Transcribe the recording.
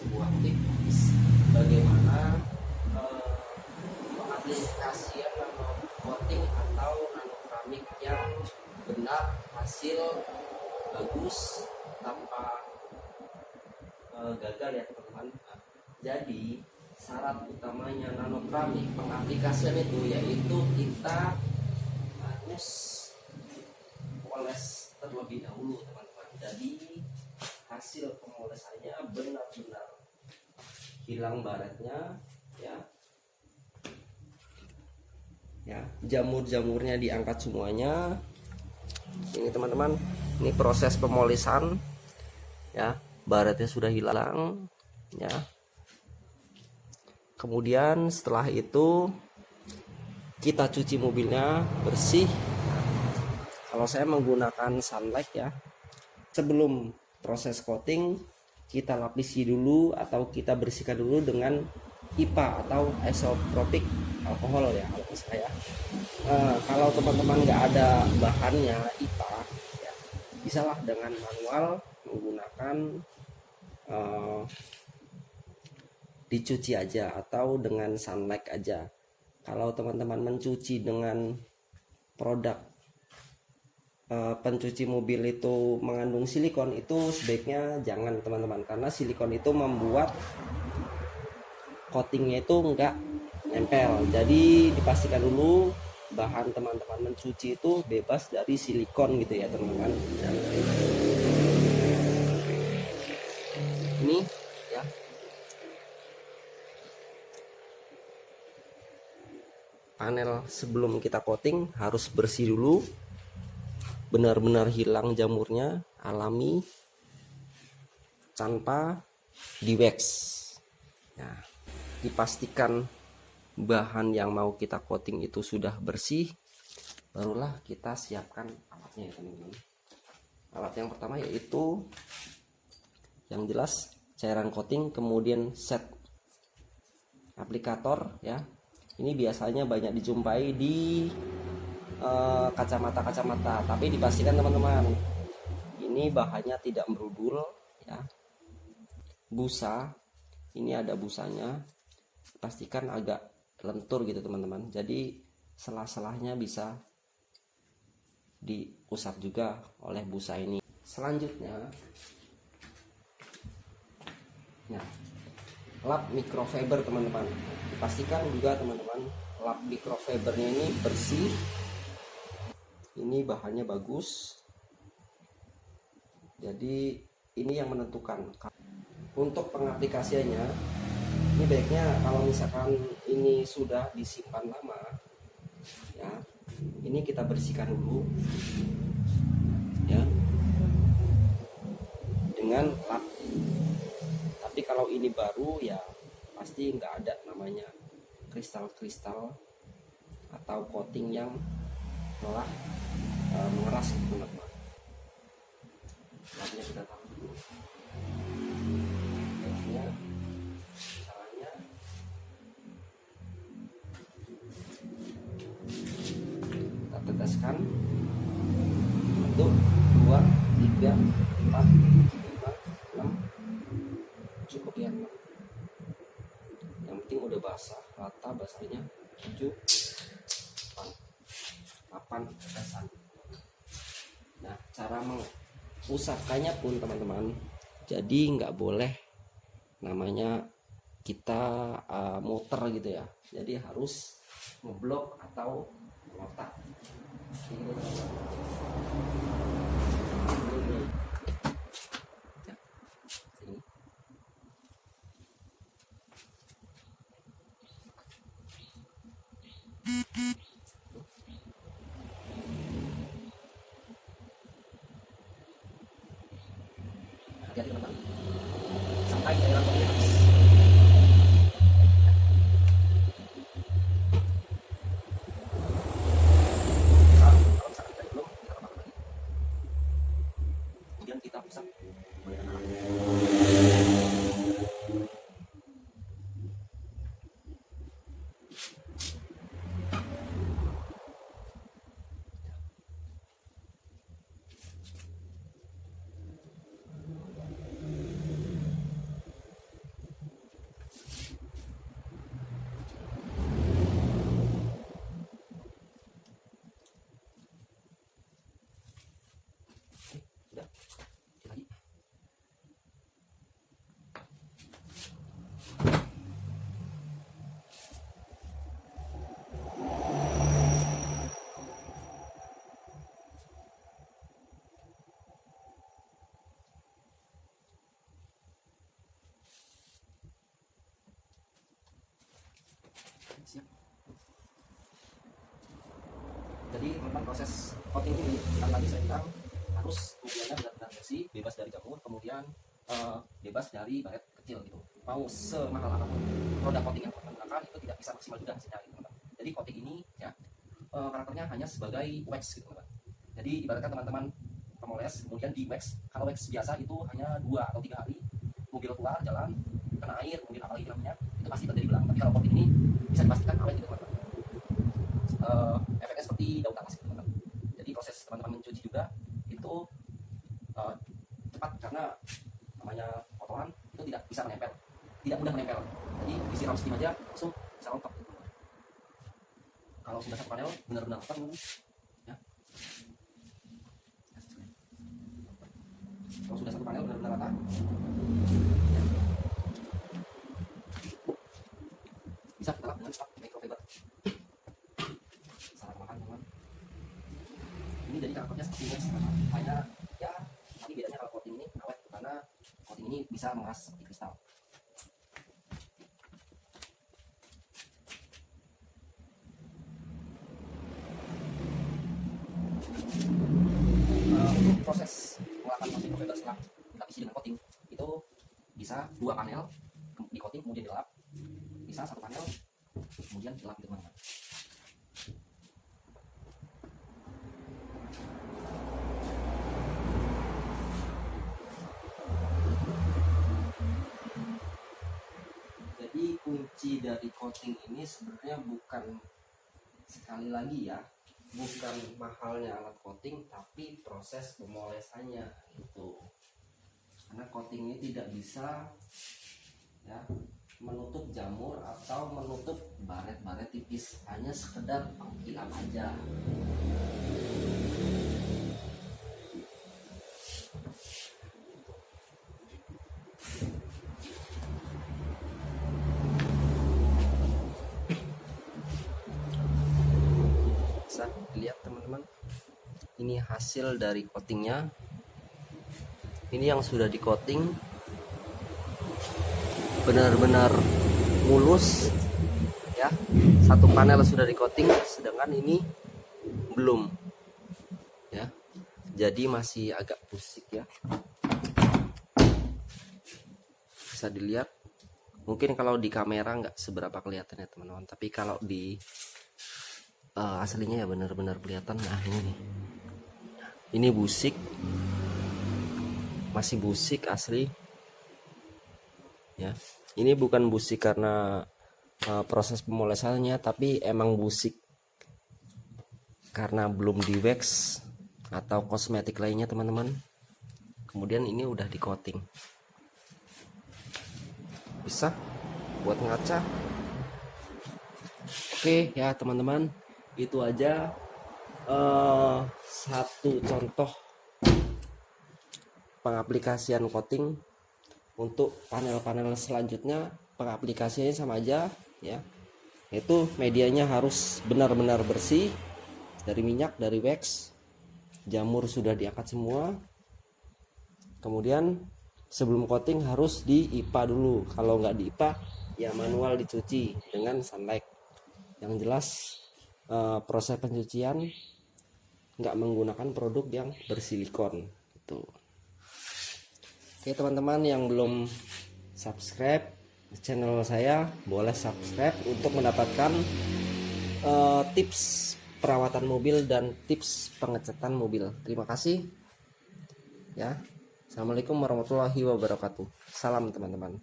sebuah tips bagaimana pengaplikasian nano coating atau nano keramik yang benar, hasil bagus tanpa gagal ya teman-teman. Jadi syarat utamanya nano keramik pengaplikasian itu yaitu kita harus poles terlebih dahulu teman-teman. Jadi hasil pemolesannya benar-benar hilang baretnya ya. Ya, jamur-jamurnya diangkat semuanya. Ini teman-teman, ini proses pemolesan ya, baretnya sudah hilang ya. Kemudian setelah itu kita cuci mobilnya bersih. Kalau saya menggunakan sunlight ya, sebelum proses coating kita lapisi dulu atau kita bersihkan dulu dengan IPA atau isopropyl alkohol ya kalau saya. Kalau teman-teman nggak ada bahannya IPA ya, bisalah dengan manual menggunakan dicuci aja atau dengan sunlight aja. Kalau teman-teman mencuci dengan produk pencuci mobil itu mengandung silikon, itu sebaiknya jangan teman-teman, karena silikon itu membuat coatingnya itu enggak nempel. Jadi dipastikan dulu bahan teman-teman mencuci itu bebas dari silikon gitu ya teman-teman. Ini ya, panel sebelum kita coating harus bersih dulu, benar-benar hilang jamurnya, alami, tanpa di wax ya. Dipastikan bahan yang mau kita coating itu sudah bersih, barulah kita siapkan alatnya ya teman-teman. Alat yang pertama yaitu yang jelas cairan coating, kemudian set aplikator ya. Ini biasanya banyak dijumpai di kacamata, tapi dipastikan teman-teman ini bahannya tidak merudul ya. Busa, ini ada busanya, pastikan agak lentur gitu teman-teman. Jadi selah-selahnya bisa diusap juga oleh busa ini. Selanjutnya nah, lap microfiber teman-teman. Pastikan juga teman-teman lap microfibernya ini bersih, ini bahannya bagus. Jadi ini yang menentukan. Untuk pengaplikasiannya ini baiknya kalau misalkan ini sudah disimpan lama ya, ini kita bersihkan dulu ya dengan lap. Tapi kalau ini baru ya pasti nggak ada namanya kristal-kristal atau coating yang telah mengeras teman-teman. Lapnya kita taruh dulu. Ya, caranya kita teteskan 1, 2, 3, 4, 5, 6, cukup ya 6. Yang penting udah basah, rata basahnya. 7, 8 tetesan. Nah, cara mengusapkannya pun teman-teman, jadi nggak boleh namanya kita muter gitu ya. Jadi harus ngeblok atau ngotak. Ini. Ya, ini. Hati-hati teman-teman, sampai cairan coating habis. Kalau misalkan kita belum, kita tambahkan lagi. Kemudian kita usap bagian alatnya. Jadi teman-teman, proses coating ini sekali lagi saya bilang harus mobilnya benar-benar bersih, bebas dari jamur, kemudian bebas dari baret kecil gitu. Mau semahal apapun produk coating yang teman-teman gunakan itu tidak bisa maksimal juga hasilnya gitu teman-teman. Jadi coating ini ya karakternya hanya sebagai wax gitu teman-teman. Jadi ibaratkan teman-teman pemoles kemudian di wax, kalau wax biasa itu hanya 2 atau 3 hari, mobil keluar jalan kena air kemudian apalagi namanya itu pasti terjadi belang. Tapi kalau coating ini bisa dipastikan awet gitu teman-teman. Efeknya seperti daun talas gitu teman-teman. Jadi proses teman-teman mencuci juga itu cepat karena namanya kotoran itu tidak bisa menempel, tidak mudah menempel. Jadi disiram steam aja langsung bisa rontok gitu. Kalau sudah satu panel benar-benar rata ya. Kalau sudah satu panel benar-benar rata ya, bisa kita lap dengan microfiber. Salah makan teman. Ini jadi karakternya seperti wax, hanya ya, tapi bedanya kalau coating ini awet karena coating ini bisa mengeras seperti kristal. Untuk proses pengolahan microfiber setelah dilapisi dengan coating itu bisa 2 panel di coating kemudian dilap, bisa 1 panel kemudian dilap gitu teman-teman. Jadi kunci dari coating ini sebenarnya bukan, sekali lagi ya, bukan mahalnya alat coating tapi proses pemolesannya itu. Karena coating ini tidak bisa ya menutup jamur atau menutup baret-baret tipis, hanya sekedar pengkilat aja. Bisa lihat teman-teman, ini hasil dari coatingnya. Ini yang sudah di coating benar-benar mulus ya, 1 panel sudah di coating sedangkan ini belum ya, jadi masih agak busik ya, bisa dilihat. Mungkin kalau di kamera nggak seberapa kelihatan ya teman-teman, tapi kalau di aslinya ya benar-benar kelihatan. Nah ini busik, masih busik asli ya. Ini bukan busik karena proses pemolesannya, tapi emang busik karena belum di wax atau kosmetik lainnya teman-teman. Kemudian ini udah di coating, bisa buat ngaca. Oke ya teman-teman, itu aja satu contoh pengaplikasian coating. Untuk panel-panel selanjutnya pengaplikasiannya sama aja ya, itu medianya harus benar-benar bersih dari minyak, dari wax, jamur sudah diangkat semua. Kemudian sebelum coating harus di IPA dulu, kalau nggak di IPA ya manual dicuci dengan sunlight. Yang jelas proses pencucian nggak menggunakan produk yang bersilikon gitu. Oke teman-teman yang belum subscribe channel saya, boleh subscribe untuk mendapatkan tips perawatan mobil dan tips pengecatan mobil. Terima kasih ya. Assalamualaikum warahmatullahi wabarakatuh. Salam teman-teman.